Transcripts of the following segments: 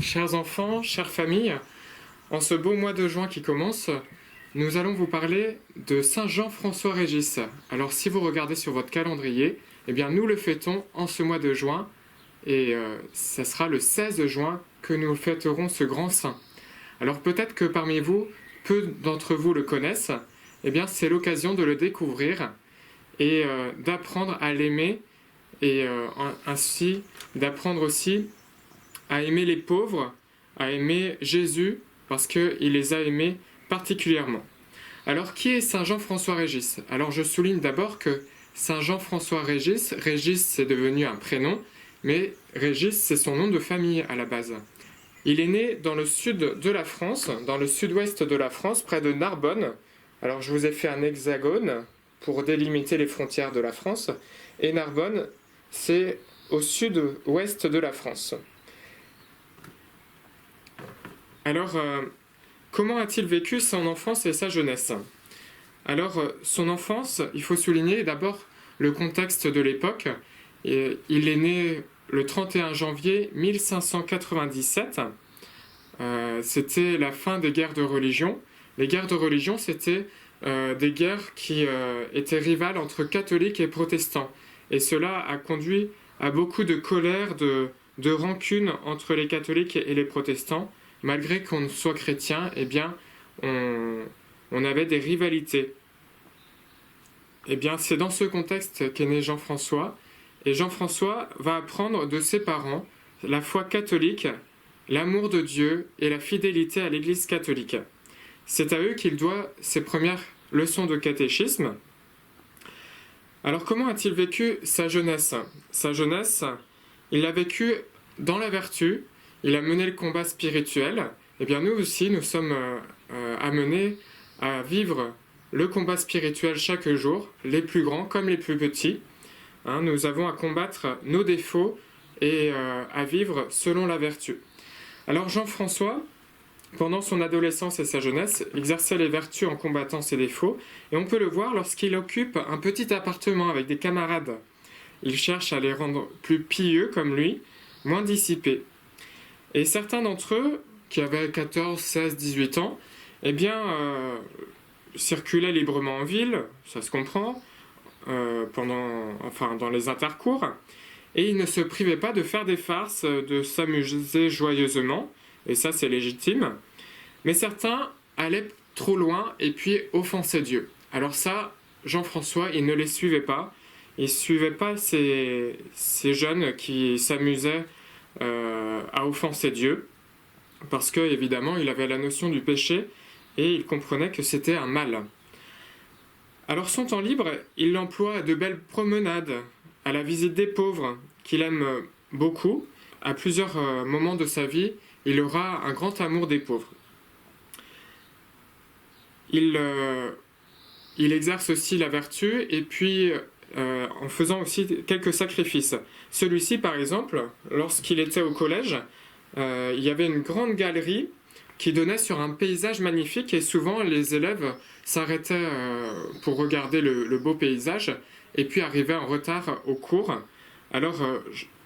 Chers enfants, chères familles, en ce beau mois de juin qui commence, nous allons vous parler de Saint Jean-François Régis. Alors si vous regardez sur votre calendrier, eh bien nous le fêtons en ce mois de juin et ça sera le 16 juin que nous fêterons ce grand saint. Alors peut-être que parmi vous, peu d'entre vous le connaissent, eh bien c'est l'occasion de le découvrir et d'apprendre à l'aimer et ainsi d'apprendre aussi à aimer les pauvres, à aimer Jésus, parce qu'il les a aimés particulièrement. Alors, qui est Saint Jean-François Régis? Alors, je souligne d'abord que Saint Jean-François Régis, Régis c'est devenu un prénom, mais Régis c'est son nom de famille à la base. Il est né dans le sud de la France, dans le sud-ouest de la France, près de Narbonne. Alors, je vous ai fait un hexagone pour délimiter les frontières de la France, et Narbonne, c'est au sud-ouest de la France. Alors, comment a-t-il vécu son enfance et sa jeunesse? Alors, son enfance, il faut souligner d'abord le contexte de l'époque. Il est né le 31 janvier 1597. C'était la fin des guerres de religion. Les guerres de religion, c'était des guerres qui étaient rivales entre catholiques et protestants. Et cela a conduit à beaucoup de colère, de rancune entre les catholiques et les protestants. Malgré qu'on soit chrétien, eh bien, on avait des rivalités. Eh bien, c'est dans ce contexte qu'est né Jean-François. Et Jean-François va apprendre de ses parents la foi catholique, l'amour de Dieu et la fidélité à l'Église catholique. C'est à eux qu'il doit ses premières leçons de catéchisme. Alors, comment a-t-il vécu sa jeunesse? Sa jeunesse, il l'a vécue dans la vertu. Il a mené le combat spirituel. Eh bien, nous aussi, nous sommes amenés à vivre le combat spirituel chaque jour, les plus grands comme les plus petits. Nous avons à combattre nos défauts et à vivre selon la vertu. Alors, Jean-François, pendant son adolescence et sa jeunesse, exerçait les vertus en combattant ses défauts. Et on peut le voir lorsqu'il occupe un petit appartement avec des camarades. Il cherche à les rendre plus pieux comme lui, moins dissipés. Et certains d'entre eux, qui avaient 14, 16, 18 ans, eh bien, circulaient librement en ville, ça se comprend, dans les intercours, et ils ne se privaient pas de faire des farces, de s'amuser joyeusement, et ça c'est légitime, mais certains allaient trop loin et puis offensaient Dieu. Alors ça, Jean-François, il ne les suivait pas, il ne suivait pas ces jeunes qui s'amusaient à offenser Dieu, parce que évidemment il avait la notion du péché et il comprenait que c'était un mal. Alors son temps libre, il l'emploie à de belles promenades, à la visite des pauvres, qu'il aime beaucoup. À plusieurs moments de sa vie, il aura un grand amour des pauvres. Il exerce aussi la vertu et puis en faisant aussi quelques sacrifices. Celui-ci, par exemple, lorsqu'il était au collège, il y avait une grande galerie qui donnait sur un paysage magnifique et souvent les élèves s'arrêtaient pour regarder le beau paysage et puis arrivaient en retard au cours. Alors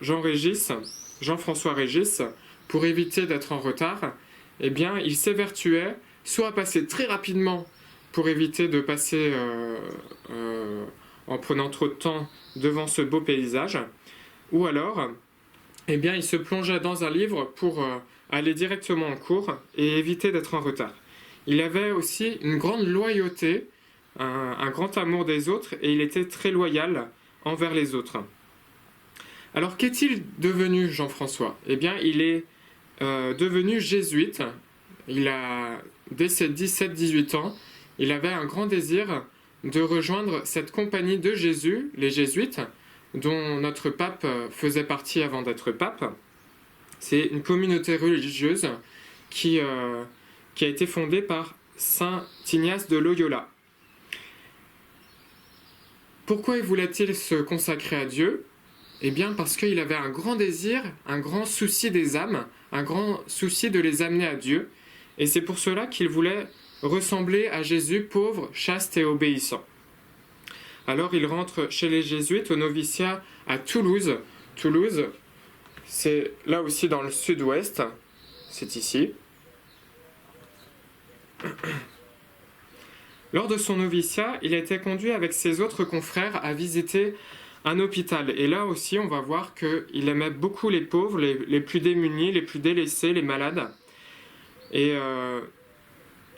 Jean-François Régis, pour éviter d'être en retard, eh bien, il s'évertuait soit à passer très rapidement pour éviter de passer en prenant trop de temps devant ce beau paysage, ou alors, eh bien, il se plongeait dans un livre pour aller directement en cours et éviter d'être en retard. Il avait aussi une grande loyauté, un grand amour des autres, et il était très loyal envers les autres. Alors, qu'est-il devenu, Jean-François? Eh bien, il est devenu jésuite. Dès ses 17-18 ans, il avait un grand désir de rejoindre cette compagnie de Jésus, les jésuites, dont notre pape faisait partie avant d'être pape. C'est une communauté religieuse qui a été fondée par saint Ignace de Loyola. Pourquoi voulait-il se consacrer à Dieu? Eh bien parce qu'il avait un grand désir, un grand souci des âmes, un grand souci de les amener à Dieu. Et c'est pour cela qu'il voulait ressembler à Jésus, pauvre, chaste et obéissant. Alors il rentre chez les jésuites au noviciat à Toulouse. Toulouse, c'est là aussi dans le sud-ouest. c'est ici. Lors de son noviciat, il a été conduit avec ses autres confrères à visiter un hôpital. Et là aussi, on va voir qu'il aimait beaucoup les pauvres, les plus démunis, les plus délaissés, les malades. Et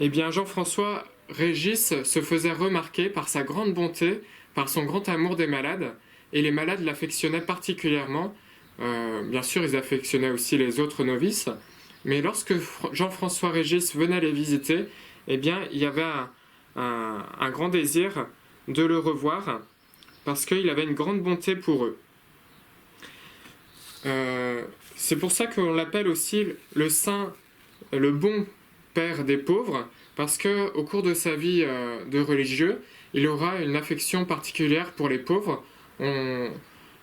bien, Jean-François Régis se faisait remarquer par sa grande bonté, par son grand amour des malades. Et les malades l'affectionnaient particulièrement. Bien sûr, ils affectionnaient aussi les autres novices. Mais lorsque Jean-François Régis venait les visiter, eh bien, il y avait un grand désir de le revoir parce qu'il avait une grande bonté pour eux. C'est pour ça qu'on l'appelle aussi le saint, le bon père des pauvres, parce qu'au cours de sa vie de religieux, il aura une affection particulière pour les pauvres.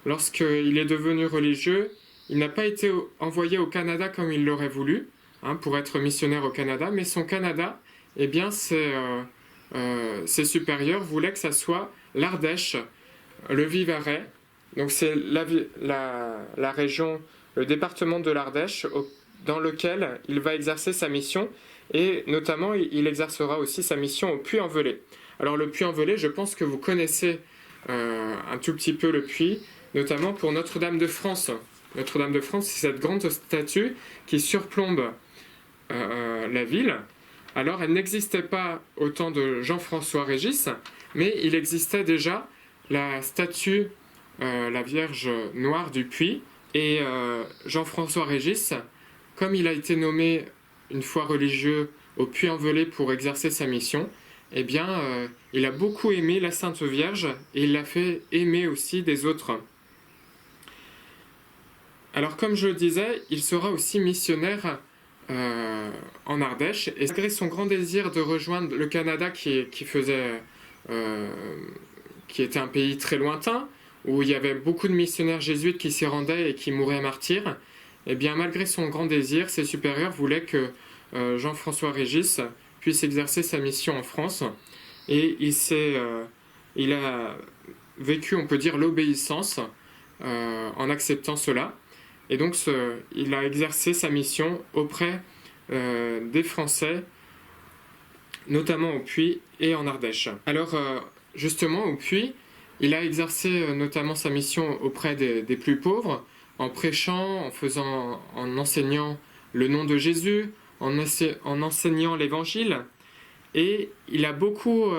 Lorsqu'il est devenu religieux, il n'a pas été envoyé au Canada comme il l'aurait voulu, pour être missionnaire au Canada, mais son Canada, eh bien, ses supérieurs voulaient que ça soit l'Ardèche, le Vivarais. Donc c'est la région, le département de l'Ardèche, dans lequel il va exercer sa mission, et notamment il exercera aussi sa mission au Puy-en-Velay. Alors le Puy-en-Velay, je pense que vous connaissez un tout petit peu le Puy, notamment pour Notre-Dame de France. Notre-Dame de France, c'est cette grande statue qui surplombe la ville. Alors elle n'existait pas au temps de Jean-François Régis, mais il existait déjà la statue, la Vierge Noire du Puy, et Jean-François Régis, comme il a été nommé une fois religieux au Puy-en-Velay pour exercer sa mission, eh bien, il a beaucoup aimé la Sainte Vierge et il l'a fait aimer aussi des autres. Alors, comme je le disais, il sera aussi missionnaire en Ardèche, et malgré son grand désir de rejoindre le Canada qui était un pays très lointain, où il y avait beaucoup de missionnaires jésuites qui s'y rendaient et qui mouraient martyrs, et bien malgré son grand désir, ses supérieurs voulaient que Jean-François Régis puisse exercer sa mission en France, et il a vécu, on peut dire, l'obéissance en acceptant cela. Et donc, il a exercé sa mission auprès des Français, notamment au Puy et en Ardèche. Alors, justement, au Puy, il a exercé notamment sa mission auprès des plus pauvres, en prêchant, en enseignant le nom de Jésus, en enseignant l'Évangile. Et il a beaucoup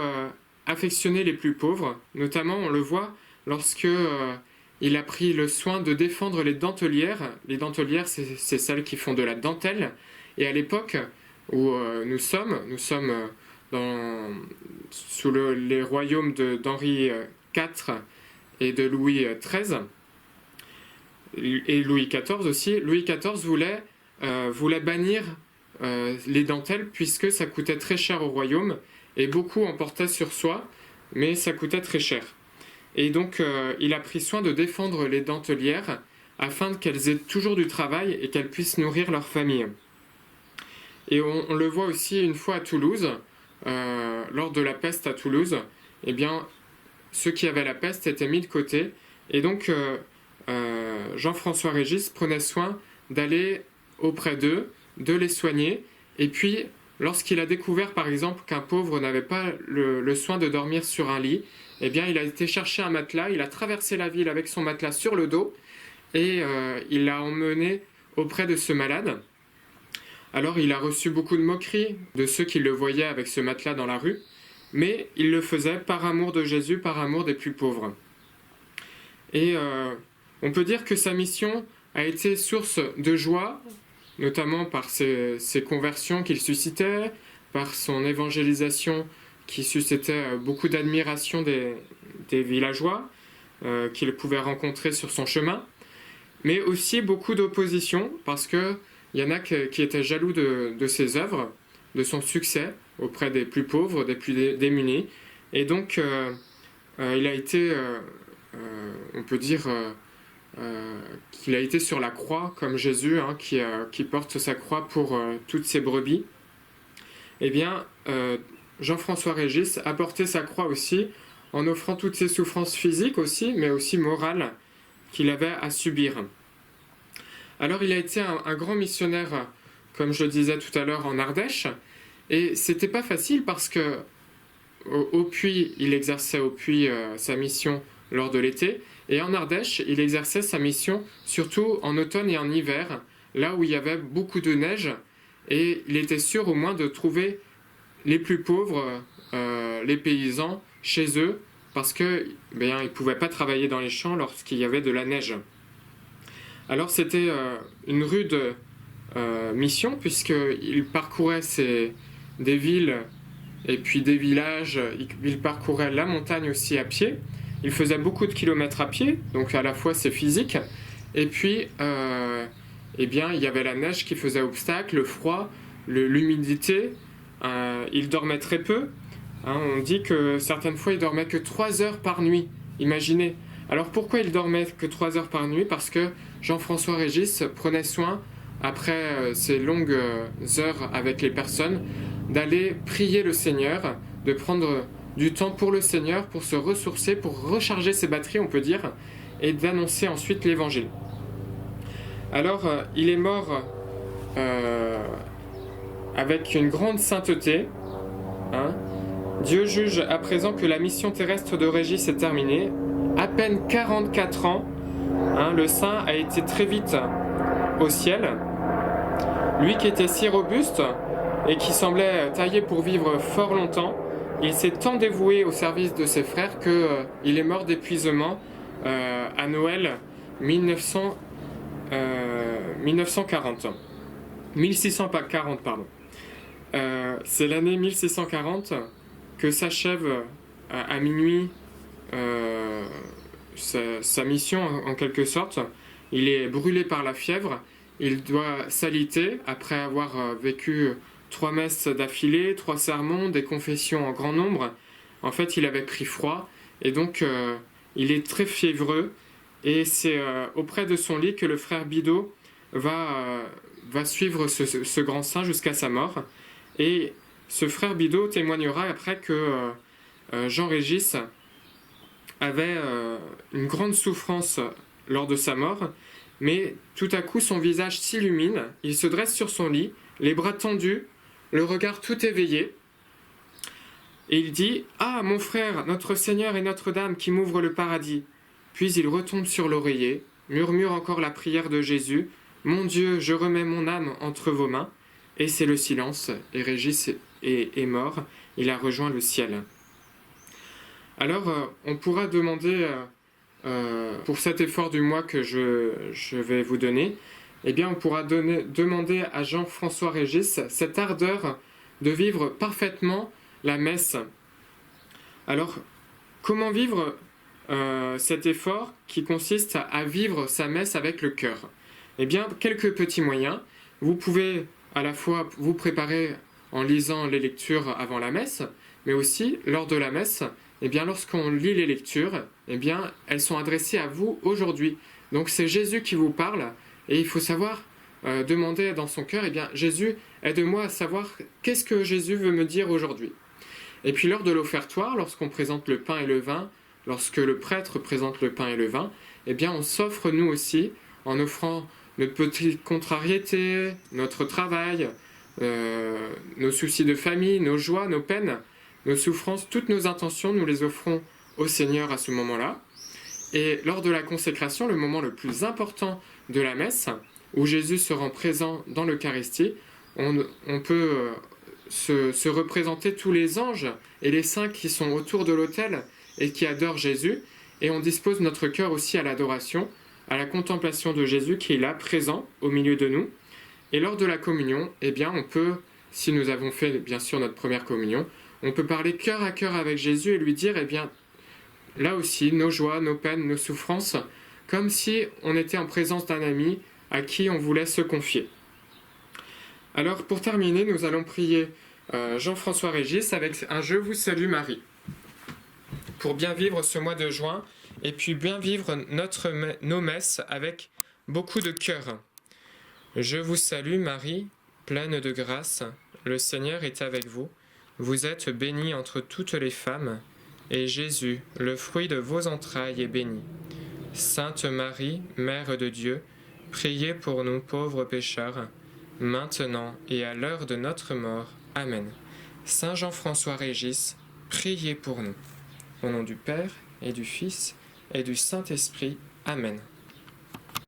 affectionné les plus pauvres. Notamment, on le voit lorsque... il a pris le soin de défendre les dentelières. Les dentelières, c'est celles qui font de la dentelle. Et à l'époque où nous sommes sous les royaumes d'Henri IV et de Louis XIII, et Louis XIV aussi. Louis XIV voulait bannir les dentelles puisque ça coûtait très cher au royaume, et beaucoup en portaient sur soi, mais ça coûtait très cher. Et donc, il a pris soin de défendre les dentelières afin qu'elles aient toujours du travail et qu'elles puissent nourrir leur famille. Et on le voit aussi une fois à Toulouse, lors de la peste à Toulouse, eh bien, ceux qui avaient la peste étaient mis de côté. Et donc, Jean-François Régis prenait soin d'aller auprès d'eux, de les soigner. Et puis, lorsqu'il a découvert, par exemple, qu'un pauvre n'avait pas le soin de dormir sur un lit, eh bien, il a été chercher un matelas, il a traversé la ville avec son matelas sur le dos, et il l'a emmené auprès de ce malade. Alors, il a reçu beaucoup de moqueries de ceux qui le voyaient avec ce matelas dans la rue, mais il le faisait par amour de Jésus, par amour des plus pauvres. Et on peut dire que sa mission a été source de joie, notamment par ses conversions qu'il suscitait, par son évangélisation qui suscitait beaucoup d'admiration des villageois qu'il pouvait rencontrer sur son chemin, mais aussi beaucoup d'opposition, parce qu'il y en a qui étaient jaloux de ses œuvres, de son succès auprès des plus pauvres, des plus démunis. Et donc, il a été, on peut dire, qu'il a été sur la croix, comme Jésus, qui porte sa croix pour toutes ses brebis. Eh bien, Jean-François Régis a porté sa croix aussi, en offrant toutes ses souffrances physiques aussi, mais aussi morales, qu'il avait à subir. Alors il a été un grand missionnaire, comme je le disais tout à l'heure, en Ardèche. Et c'était pas facile parce que au Puy, il exerçait au Puy sa mission lors de l'été, et en Ardèche, il exerçait sa mission surtout en automne et en hiver, là où il y avait beaucoup de neige, et il était sûr au moins de trouver les plus pauvres, les paysans, chez eux, parce que ils ne pouvaient pas travailler dans les champs lorsqu'il y avait de la neige. Alors c'était une rude mission, puisqu'il parcourait des villes et puis des villages, il parcourait la montagne aussi à pied. Il faisait beaucoup de kilomètres à pied, donc à la fois c'est physique, et puis il y avait la neige qui faisait obstacle, le froid, l'humidité. Il dormait très peu. On dit que certaines fois il dormait que 3 heures par nuit. Imaginez. Alors pourquoi il dormait que 3 heures par nuit? Parce que Jean-François Régis prenait soin, après ces longues heures avec les personnes, d'aller prier le Seigneur, de prendre du temps pour le Seigneur, pour se ressourcer, pour recharger ses batteries, on peut dire, et d'annoncer ensuite l'Évangile. Alors, il est mort avec une grande sainteté. Dieu juge à présent que la mission terrestre de Régis est terminée. À peine 44 ans, le saint a été très vite au ciel. Lui qui était si robuste et qui semblait taillé pour vivre fort longtemps, il s'est tant dévoué au service de ses frères qu'il est mort d'épuisement à Noël 1640, pardon. C'est l'année 1640 que s'achève à minuit sa mission en quelque sorte. Il est brûlé par la fièvre, il doit s'aliter après avoir vécu 3 messes d'affilée, 3 sermons, des confessions en grand nombre. En fait, il avait pris froid et donc il est très fiévreux, et c'est auprès de son lit que le frère Bidault va suivre ce grand saint jusqu'à sa mort. Et ce frère Bidault témoignera après que Jean Régis avait une grande souffrance lors de sa mort, mais tout à coup son visage s'illumine, il se dresse sur son lit, les bras tendus, le regard tout éveillé, et il dit « Ah, mon frère, notre Seigneur et Notre-Dame qui m'ouvrent le paradis !» Puis il retombe sur l'oreiller, murmure encore la prière de Jésus « Mon Dieu, je remets mon âme entre vos mains !» Et c'est le silence, et Régis est mort, il a rejoint le ciel. Alors, on pourra demander, pour cet effort du mois que je vais vous donner, on pourra demander à Jean-François Régis cette ardeur de vivre parfaitement la messe. Alors, comment vivre cet effort qui consiste à vivre sa messe avec le cœur? Quelques petits moyens. Vous pouvez à la fois vous préparer en lisant les lectures avant la messe, mais aussi lors de la messe, lorsqu'on lit les lectures, elles sont adressées à vous aujourd'hui. Donc c'est Jésus qui vous parle, et il faut savoir demander dans son cœur, Jésus, aide-moi à savoir qu'est-ce que Jésus veut me dire aujourd'hui. Et puis lors de l'offertoire, lorsqu'on présente le pain et le vin, lorsque le prêtre présente le pain et le vin, on s'offre nous aussi en offrant notre petite contrariété, notre travail, nos soucis de famille, nos joies, nos peines, nos souffrances, toutes nos intentions, nous les offrons au Seigneur à ce moment-là. Et lors de la consécration, le moment le plus important de la messe, où Jésus se rend présent dans l'Eucharistie, on peut se représenter tous les anges et les saints qui sont autour de l'autel et qui adorent Jésus, et on dispose notre cœur aussi à l'adoration, à la contemplation de Jésus qui est là, présent, au milieu de nous. Et lors de la communion, on peut, si nous avons fait bien sûr notre première communion, on peut parler cœur à cœur avec Jésus et lui dire, là aussi, nos joies, nos peines, nos souffrances, comme si on était en présence d'un ami à qui on voulait se confier. Alors, pour terminer, nous allons prier Jean-François Régis avec un « Je vous salue Marie » pour bien vivre ce mois de juin et puis bien vivre nos messes avec beaucoup de cœur. Je vous salue Marie, pleine de grâce, le Seigneur est avec vous. Vous êtes bénie entre toutes les femmes, et Jésus, le fruit de vos entrailles, est béni. Sainte Marie, Mère de Dieu, priez pour nous pauvres pécheurs, maintenant et à l'heure de notre mort. Amen. Saint Jean-François Régis, priez pour nous. Au nom du Père, et du Fils, et du Saint-Esprit. Amen.